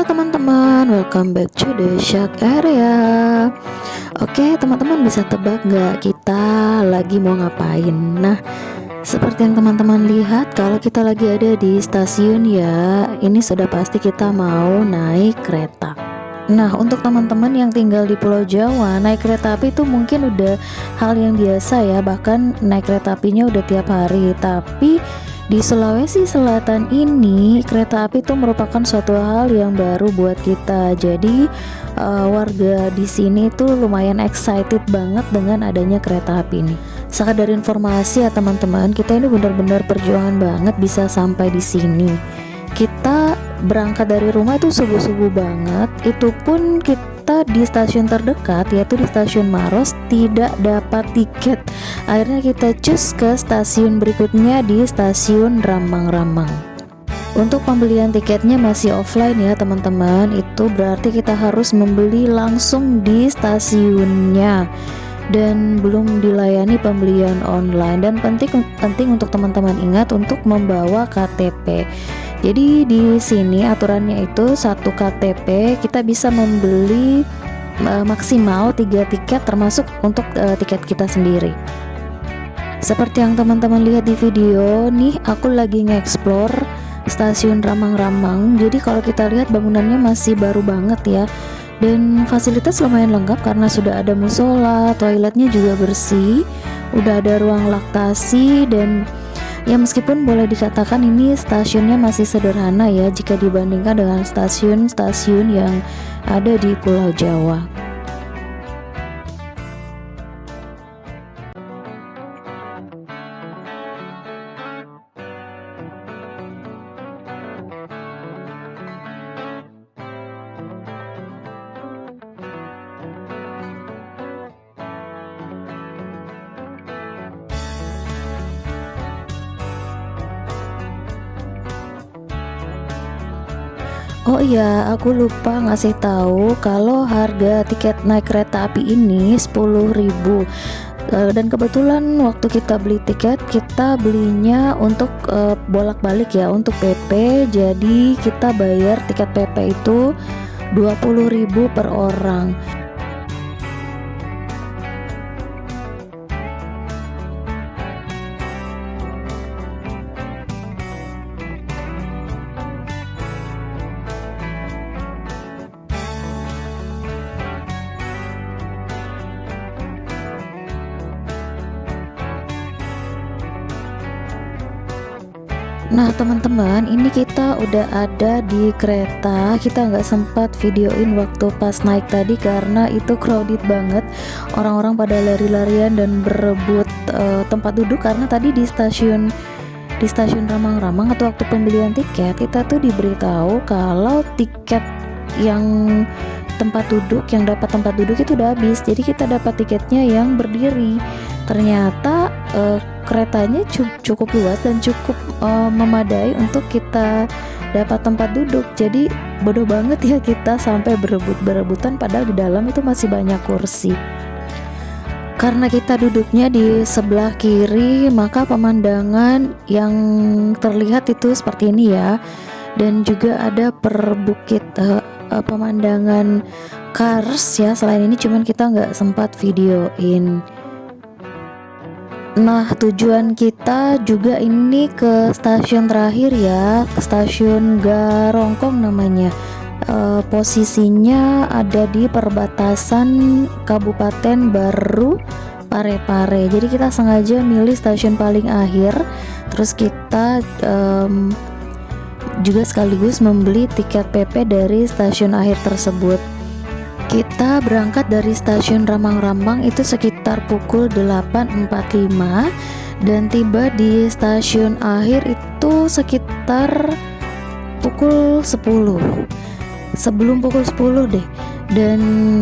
teman-teman, welcome back to the Shark Area. Oke teman-teman, bisa tebak nggak kita lagi mau ngapain? Nah, seperti yang teman-teman lihat, kalau kita lagi ada di stasiun ya, ini sudah pasti kita mau naik kereta. Nah, untuk teman-teman yang tinggal di Pulau Jawa, naik kereta api itu mungkin udah hal yang biasa ya, bahkan naik kereta apinya udah tiap hari. Tapi di Sulawesi Selatan ini, kereta api itu merupakan suatu hal yang baru buat kita. Jadi warga di sini tuh lumayan excited banget dengan adanya kereta api ini. Sekadar informasi ya teman-teman, kita ini benar-benar perjuangan banget bisa sampai di sini. Kita berangkat dari rumah itu subuh-subuh banget. Itu pun kita di stasiun terdekat, yaitu di stasiun Maros, tidak dapat tiket. Akhirnya kita cus ke stasiun berikutnya di stasiun Rambang-Rambang. Untuk pembelian tiketnya masih offline ya teman-teman. Itu berarti kita harus membeli langsung di stasiunnya dan belum dilayani pembelian online. Dan penting untuk teman-teman ingat untuk membawa KTP. Jadi di sini aturannya itu satu KTP kita bisa membeli maksimal 3 tiket, termasuk untuk tiket kita sendiri. Seperti yang teman-teman lihat di video nih, aku lagi nge-explore stasiun Rambang-Rambang. Jadi kalau kita lihat bangunannya masih baru banget ya, dan fasilitas lumayan lengkap karena sudah ada musola, toiletnya juga bersih, udah ada ruang laktasi. Dan ya meskipun boleh dikatakan ini stasiunnya masih sederhana ya jika dibandingkan dengan stasiun-stasiun yang ada di Pulau Jawa. Oh iya, aku lupa ngasih tahu kalau harga tiket naik kereta api ini 10.000. Dan kebetulan waktu kita beli tiket, kita belinya untuk bolak-balik ya, untuk PP. Jadi kita bayar tiket PP itu 20.000 per orang. Nah teman-teman, ini kita udah ada di kereta. Kita nggak sempat videoin waktu pas naik tadi karena itu crowded banget. Orang-orang pada lari-larian dan berebut tempat duduk, karena tadi di stasiun Rambang-Rambang atau waktu pembelian tiket kita tuh diberitahu kalau tiket yang dapat tempat duduk itu udah habis. Jadi kita dapat tiketnya yang berdiri. Ternyata keretanya cukup luas dan cukup memadai untuk kita dapat tempat duduk. Jadi bodoh banget ya kita sampai berebutan padahal di dalam itu masih banyak kursi. Karena kita duduknya di sebelah kiri, maka pemandangan yang terlihat itu seperti ini ya. Dan juga ada perbukit pemandangan Kars ya. Selain ini cuman kita nggak sempat videoin. Nah tujuan kita juga ini ke stasiun terakhir ya, ke stasiun Garongkong namanya. Posisinya ada di perbatasan Kabupaten Baru Parepare. Jadi kita sengaja milih stasiun paling akhir. Terus kita juga sekaligus membeli tiket PP dari stasiun akhir tersebut. Kita berangkat dari stasiun Rambang-Rambang itu sekitar pukul 8.45 dan tiba di stasiun akhir itu sekitar pukul 10. Sebelum pukul 10 deh. Dan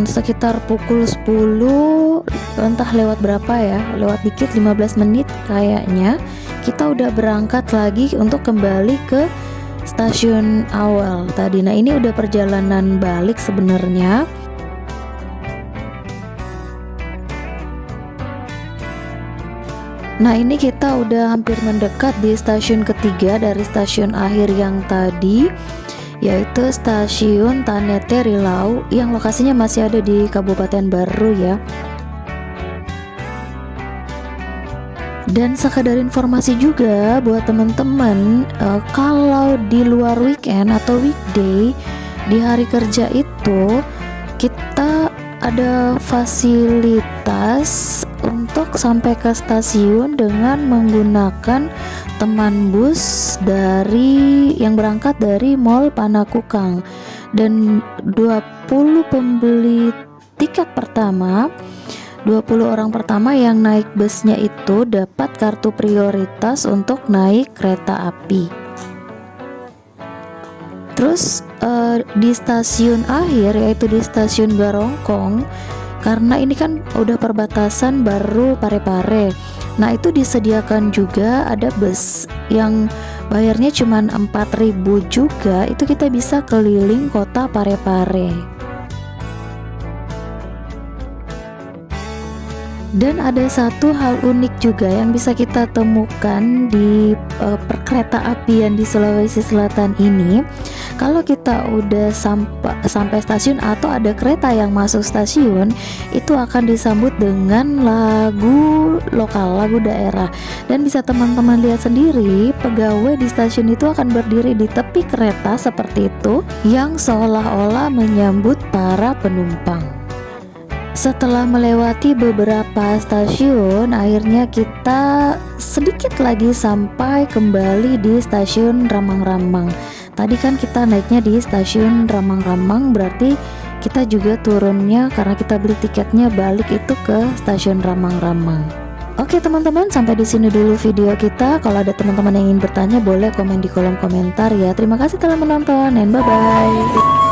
sekitar pukul 10, entah lewat berapa ya, lewat dikit 15 menit kayaknya, kita udah berangkat lagi untuk kembali ke stasiun awal tadi. Nah ini udah perjalanan balik sebenarnya. Nah ini kita udah hampir mendekat di stasiun ketiga dari stasiun akhir yang tadi. yaitu Stasiun Tanete Rilau yang lokasinya masih ada di Kabupaten Baru ya. Dan sekedar informasi juga buat teman-teman, kalau di luar weekend atau weekday di hari kerja itu kita ada fasilitas untuk sampai ke stasiun dengan menggunakan teman bus dari yang berangkat dari Mall Panakukang, dan 20 pembeli tiket pertama, 20 orang pertama yang naik busnya itu dapat kartu prioritas untuk naik kereta api. Terus di stasiun akhir, yaitu di stasiun Garongkong, karena ini kan udah perbatasan baru Parepare, nah itu disediakan juga ada bus yang bayarnya cuma 4.000 juga, itu kita bisa keliling kota Parepare. Dan ada satu hal unik juga yang bisa kita temukan di perkereta apian di Sulawesi Selatan ini. Kalau kita udah sampai stasiun atau ada kereta yang masuk stasiun, itu akan disambut dengan lagu lokal, lagu daerah. Dan bisa teman-teman lihat sendiri, pegawai di stasiun itu akan berdiri di tepi kereta seperti itu, yang seolah-olah menyambut para penumpang. Setelah melewati beberapa stasiun, akhirnya kita sedikit lagi sampai kembali di stasiun Ramang-Ramang. Tadi kan kita naiknya di stasiun Ramang-Ramang, berarti kita juga turunnya karena kita beli tiketnya balik itu ke stasiun Ramang-Ramang. Oke teman-teman, sampai di sini dulu video kita. Kalau ada teman-teman yang ingin bertanya, boleh komen di kolom komentar ya. Terima kasih telah menonton, and bye-bye.